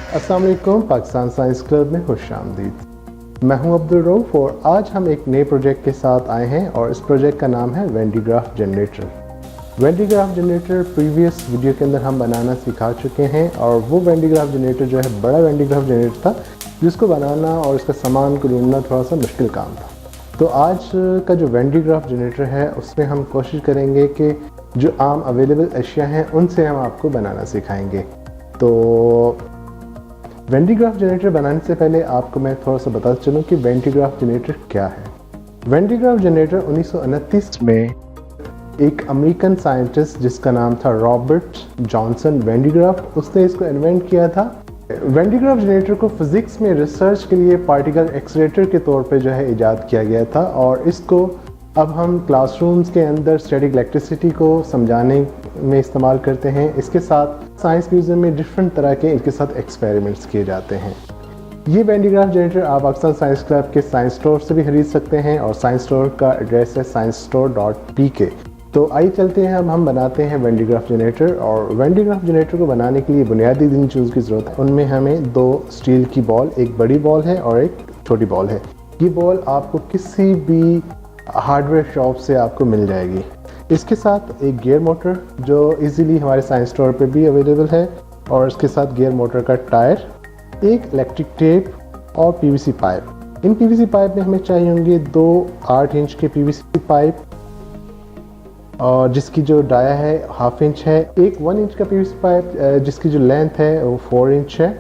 अस्सलाम वालेकुम, Pakistan science club में खुशामदीद। मैं हूं अब्दुल रऊफ और आज हम एक नए प्रोजेक्ट के साथ आए हैं और इस प्रोजेक्ट का नाम है when digraph generator. When digraph generator previous video के अंदर हम बनाना सिखा चुके हैं और वो वेन डिग्राफ जनरेटर जो है बड़ा वेन डिग्राफ जनरेटर था जिसको बनाना और इसका सामान को ढूंढना थोड़ा सा मुश्किल काम था। तो आज का जो वेन डिग्राफ जनरेटर है उसमें हम कोशिश करेंगे कि जो आम अवेलेबल अशिया हैं उनसे हम आपको बनाना सिखाएंगे। तो वेन डिग्राफ जनरेटर बनाने से पहले आपको मैं थोड़ा सा बताता चलूँ कि वेन डिग्राफ जनरेटर क्या है। वेन डिग्राफ जनरेटर 1929 में एक अमेरिकन साइंटिस्ट जिसका नाम था रॉबर्ट जॉनसन वेन डिग्राफ, उसने इसको इन्वेंट किया था। वेन डिग्राफ जनरेटर को फिजिक्स में रिसर्च के लिए पार्टिकल एक्सीलरेटर के तौर पे जो है इजाद किया गया था और इसको अब हम क्लासरूम्स के अंदर स्टैटिक इलेक्ट्रिसिटी को समझाने में इस्तेमाल करते हैं। इसके साथ साइंस म्यूजियम में डिफरेंट तरह के इनके साथ एक्सपेरिमेंट्स किए जाते हैं। ये वेन डिग्राफ जनरेटर आप पाकिस्तान साइंस क्लब के साइंस स्टोर से भी खरीद सकते हैं और साइंस स्टोर का एड्रेस है sciencestore.pk। तो आइए चलते हैं, अब हम बनाते हैं वेन डिग्राफ जनरेटर। और वेन डिग्राफ जनरेटर को बनाने के लिए बुनियादी जिन चीज़ों की ज़रूरत है उनमें हमें 2 स्टील की बॉल, एक बड़ी बॉल है और एक छोटी बॉल है। ये बॉल आपको किसी भी हार्डवेयर शॉप से आपको मिल जाएगी। इसके साथ एक गियर मोटर जो इजीली हमारे साइंस स्टोर पे भी अवेलेबल है और इसके साथ गियर मोटर का टायर, एक इलेक्ट्रिक टेप और पीवीसी पाइप। इन पीवीसी पाइप में हमें चाहिए होंगे 2 8 इंच के पीवीसी पाइप और जिसकी जो डाया है 1/2 इंच है, एक 1 इंच का पीवीसी पाइप जिसकी जो लेंथ है वो 4 इंच है।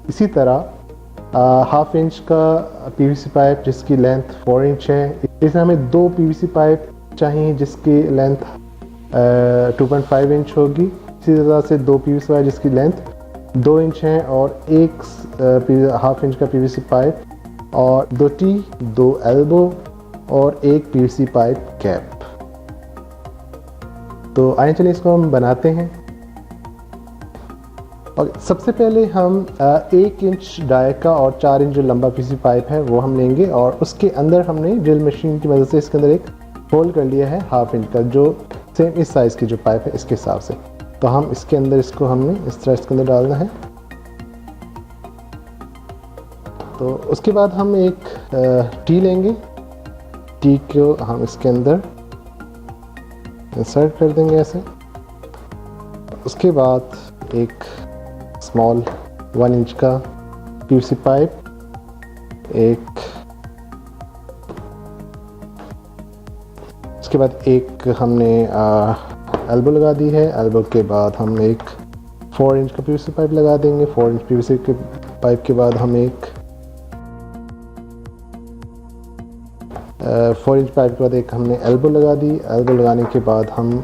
इसी तरह 1/2 इंच का पीवीसी पाइप जिसकी लेंथ 4 इंच है। इसमें हमें 2 पीवीसी पाइप चाहिए जिसकी लेंथ 2.5 इंच होगी। इसी तरह से 2 पीवीसी पाइप जिसकी लेंथ 2 इंच है और एक 1/2 इंच का पीवीसी पाइप और 2 टी, 2 एल्बो और एक पीवीसी पाइप कैप। तो आइए चलिए इसको हम बनाते हैं। और सबसे पहले हम 1 इंच डाई का और 4 इंच जो लंबा पीवीसी पाइप है वो हम लेंगे और उसके अंदर हमने ड्रिल मशीन की मदद से इसके अंदर एक होल कर लिया है 1/2 इंच का, जो सेम इस साइज़ की जो पाइप है इसके हिसाब से। तो हम इसके अंदर इसको हमने इस तरह इसके अंदर डालना है। तो उसके बाद हम एक टी लेंगे, टी को हम इसके अंदर इंसर्ट कर देंगे ऐसे। उसके बाद एक स्मॉल 1 इंच का पीवीसी पाइप, उसके बाद एक हमने एल्बो लगा दी है। एल्बो के बाद हम एक 4 इंच का पीवीसी पाइप लगा देंगे। 4 इंच पीवीसी के पाइप के बाद हम एक 4 इंच पाइप के बाद एक हमने एल्बो लगा दी। एल्बो लगाने के बाद हम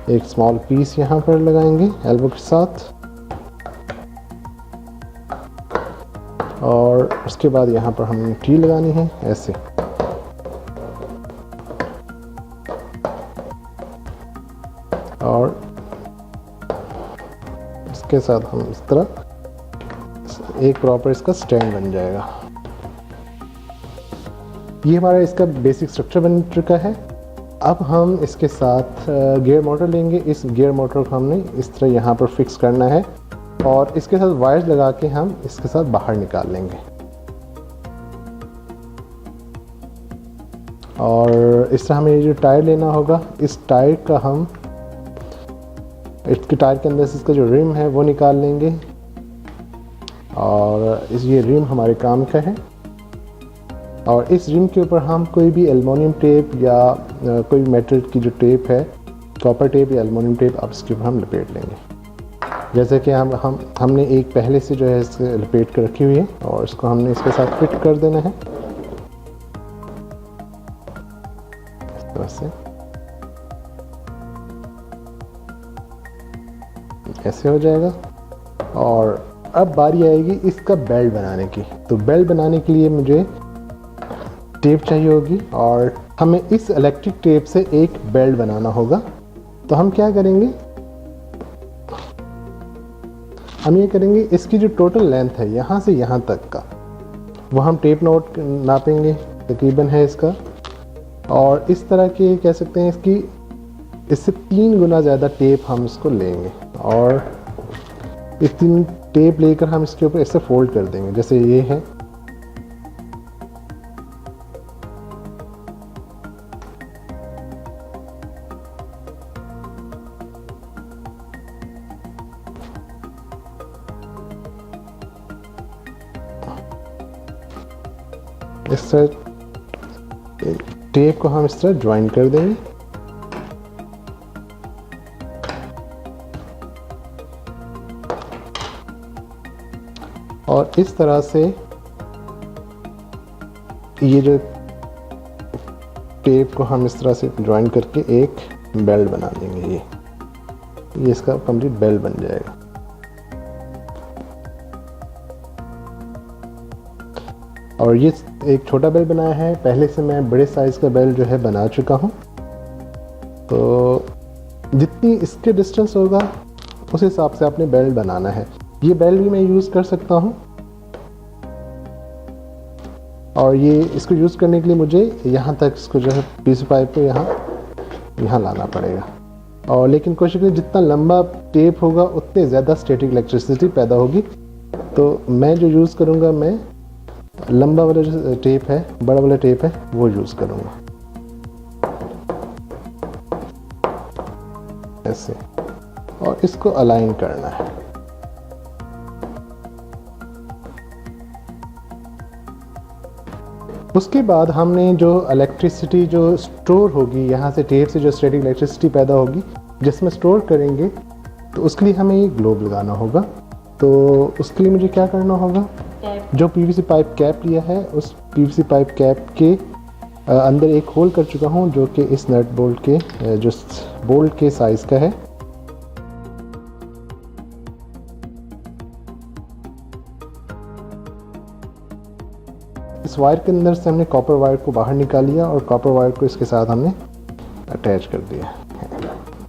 एक स्मॉल पीस यहाँ पर लगाएंगे एल्बो के साथ और उसके बाद यहाँ पर हमने टी लगानी है ऐसे। और इसके साथ हम इस तरह एक प्रॉपर इसका स्टैंड बन जाएगा। ये हमारा इसका बेसिक स्ट्रक्चर बन चुका है। अब हम इसके साथ गियर मोटर लेंगे। इस गियर मोटर को हमने इस तरह यहाँ पर फिक्स करना है और इसके साथ वायर्स लगा के हम इसके साथ बाहर निकाल लेंगे। और इस तरह हमें जो टायर लेना होगा, इस टायर का हम इसके टायर के अंदर से इसका जो रिम है वो निकाल लेंगे और ये रिम हमारे काम का है। और इस रिम के ऊपर हम कोई भी एल्युमिनियम टेप या कोई मेटल की जो टेप है, कॉपर टेप या एल्युमिनियम टेप, अब इसके ऊपर हम लपेट लेंगे। जैसे कि हमने एक पहले से जो है इसे लपेट कर रखी हुई है और इसको हमने इसके साथ फिट कर देना है इस तरह से। ऐसे हो जाएगा और अब बारी आएगी इसका बेल्ट बनाने की। तो बेल्ट बनाने के लिए मुझे टेप चाहिए होगी और हमें इस इलेक्ट्रिक टेप से एक बेल्ट बनाना होगा। तो हम क्या करेंगे, हम ये करेंगे इसकी जो टोटल लेंथ है यहाँ से यहाँ तक का, वो हम टेप नोट नापेंगे तकरीबन है इसका, और इस तरह के कह सकते हैं इसकी इससे 3 गुना ज़्यादा टेप हम इसको लेंगे और इस 3 टेप लेकर हम इसके ऊपर ऐसे फोल्ड कर देंगे जैसे ये है। इस तरह टेप को हम इस तरह ज्वाइन कर देंगे और इस तरह से ये जो टेप को हम इस तरह से ज्वाइन करके एक बेल्ट बना देंगे। ये इसका कंप्लीट बेल्ट बन जाएगा। और ये एक छोटा बेल्ट बनाया है, पहले से मैं बड़े साइज का बेल्ट जो है बना चुका हूँ। तो जितनी इसके डिस्टेंस होगा उस हिसाब से आपने बेल्ट बनाना है। ये बेल्ट भी मैं यूज़ कर सकता हूँ और ये इसको यूज़ करने के लिए मुझे यहाँ तक इसको जो है पीसी पाइप को यहाँ लाना पड़ेगा। और लेकिन कोशिश करें जितना लंबा टेप होगा उतने ज़्यादा स्टैटिक इलेक्ट्रिसिटी पैदा होगी। तो मैं जो यूज़ करूँगा, मैं लंबा वाला जो टेप है, बड़ा वाला टेप है, वो यूज़ करूँगा ऐसे, और इसको अलाइन करना है। उसके बाद हमने जो इलेक्ट्रिसिटी जो स्टोर होगी यहाँ से टेप से जो स्टैटिक इलेक्ट्रिसिटी पैदा होगी जिसमें स्टोर करेंगे, तो उसके लिए हमें ये ग्लोब लगाना होगा। तो उसके लिए मुझे क्या करना होगा, जो पीवीसी पाइप कैप लिया है उस पीवीसी पाइप कैप के अंदर एक होल कर चुका हूँ जो कि इस नट बोल्ट के जो बोल्ट के साइज़ का है। इस वायर के अंदर से हमने कॉपर वायर को बाहर निकाल लिया और कॉपर वायर को इसके साथ हमने अटैच कर दिया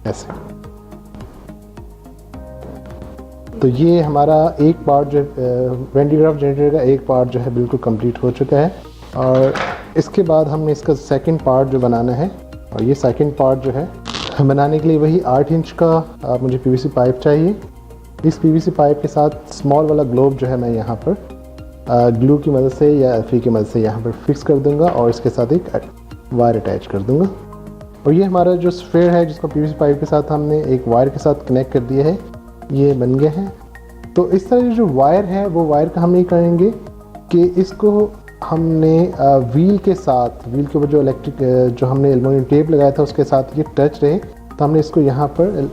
ऐसे। तो ये हमारा एक पार्ट जो वेंडीग्राफ जनरेटर का एक पार्ट जो है बिल्कुल कंप्लीट हो चुका है। और इसके बाद हमने इसका सेकंड पार्ट जो बनाना है, और ये सेकंड पार्ट जो है बनाने के लिए वही 8 इंच का मुझे पीवीसी पाइप चाहिए। इस पीवीसी पाइप के साथ स्मॉल वाला ग्लोब जो है मैं यहाँ पर ग्लू की मदद से या एफई की मदद से यहाँ पर फिक्स कर दूंगा और इसके साथ एक वायर अटैच कर दूंगा। और ये हमारा जो स्फेयर है जिसको पीवीसी पाइप के साथ हमने एक वायर के साथ कनेक्ट कर दिया है, ये बन गए हैं। तो इस तरह जो वायर है वो वायर का हम ये करेंगे कि इसको हमने व्हील के साथ, व्हील के ऊपर जो इलेक्ट्रिक जो हमने एल्युमिनियम टेप लगाया था उसके साथ ये टच रहे। तो हमने इसको यहाँ पर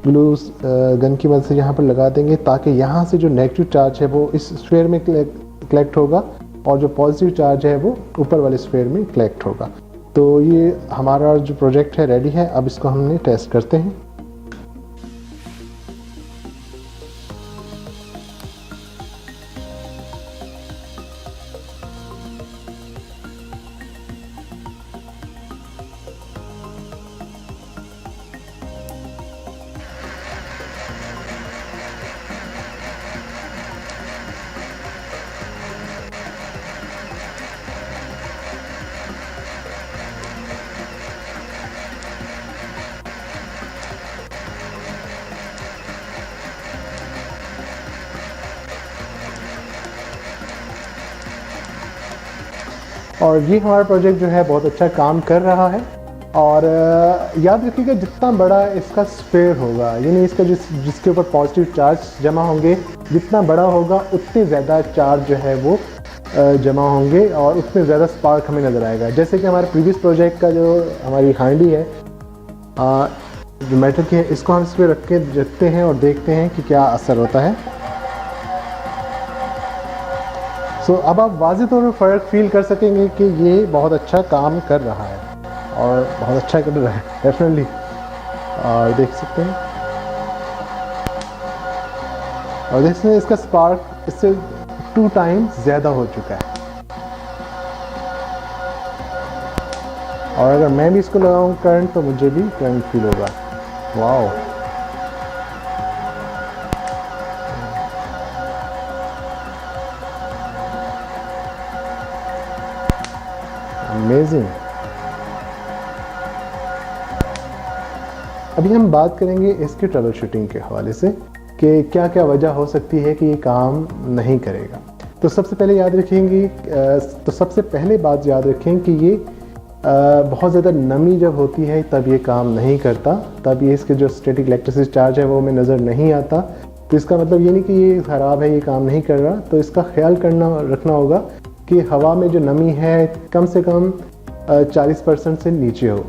ग्लू गन की मदद से यहाँ पर लगा देंगे ताकि यहाँ से जो नेगेटिव चार्ज है वो इस स्फेयर में कलेक्ट होगा और जो पॉजिटिव चार्ज है वो ऊपर वाले स्फेयर में कलेक्ट होगा। तो ये हमारा जो प्रोजेक्ट है रेडी है। अब इसको हमने टेस्ट करते हैं। और ये हमारा प्रोजेक्ट जो है बहुत अच्छा काम कर रहा है। और याद रखिएगा जितना बड़ा इसका स्फेयर होगा, यानी इसका जिसके ऊपर पॉजिटिव चार्ज जमा होंगे, जितना बड़ा होगा उतने ज़्यादा चार्ज जो है वो जमा होंगे और उतने ज़्यादा स्पार्क हमें नज़र आएगा। जैसे कि हमारे प्रीवियस प्रोजेक्ट का जो हमारी हांडी है जो मेटल की है, इसको हम इस पर रखते हैं और देखते हैं कि क्या असर होता है। तो अब आप वाज़ेह तौर पर फ़र्क फील कर सकेंगे कि ये बहुत अच्छा काम कर रहा है और बहुत अच्छा कर रहा है डेफिनेटली। और देख सकते हैं और देखिए इसका स्पार्क इससे 2 टाइम्स ज़्यादा हो चुका है। और अगर मैं भी इसको लगाऊँ करंट तो मुझे भी करंट फील होगा। Wow, amazing. अभी हम बात करेंगे इसके ट्रबल शूटिंग के हवाले से कि क्या क्या वजह हो सकती है कि ये काम नहीं करेगा। तो सबसे पहले याद रखेंगे तो सबसे पहले बात याद रखें कि ये बहुत ज़्यादा नमी जब होती है तब ये काम नहीं करता, तब ये इसके जो स्टैटिक इलेक्ट्रिसिटी चार्ज है वो हमें नज़र नहीं आता। तो इसका मतलब ये नहीं कि ये ख़राब है, ये काम नहीं कर रहा। तो इसका ख्याल रखना होगा कि हवा में जो नमी है कम से कम 40% से नीचे हो।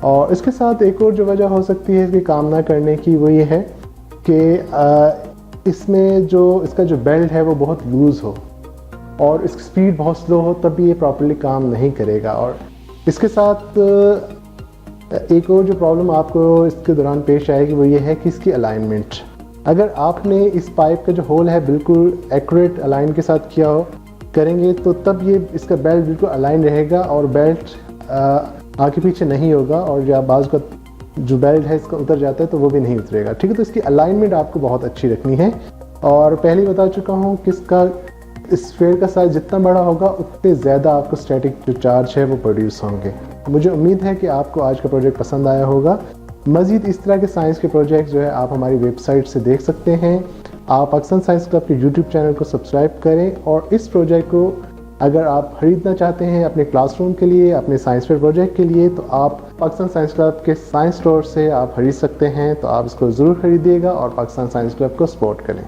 और इसके साथ एक और जो वजह हो सकती है इसके काम ना करने की, वो ये है कि इसमें जो इसका जो बेल्ट है वो बहुत लूज़ हो और इसकी स्पीड बहुत स्लो हो, तब भी ये प्रॉपर्ली काम नहीं करेगा। और इसके साथ एक और जो प्रॉब्लम आपको इसके दौरान पेश आएगी वो ये है कि इसकी अलाइनमेंट। अगर आपने इस पाइप का जो होल है बिल्कुल एक्यूरेट अलाइन के साथ किया हो करेंगे तो तब ये इसका बेल्ट बिल्कुल अलाइन रहेगा और बेल्ट आगे पीछे नहीं होगा, और या बाज़ का जो बेल्ट है इसका उतर जाता है तो वो भी नहीं उतरेगा। ठीक है, तो इसकी अलाइनमेंट आपको बहुत अच्छी रखनी है। और पहले बता चुका हूँ कि इसका इस फेयर का साइज़ जितना बड़ा होगा उतने ज़्यादा आपको स्टैटिक जो चार्ज है वो प्रोड्यूस होंगे। मुझे उम्मीद है कि आपको आज का प्रोजेक्ट पसंद आया होगा। मज़ीद इस तरह के साइंस के प्रोजेक्ट जो है आप हमारी वेबसाइट से देख सकते हैं। आप पाकिस्तान साइंस क्लब के यूट्यूब चैनल को सब्सक्राइब करें, और इस प्रोजेक्ट को अगर आप ख़रीदना चाहते हैं अपने क्लासरूम के लिए, अपने साइंस फेयर प्रोजेक्ट के लिए, तो आप पाकिस्तान साइंस क्लब के साइंस स्टोर से आप खरीद सकते हैं। तो आप इसको ज़रूर ख़रीदिएगा और पाकिस्तान साइंस क्लब को सपोर्ट करें।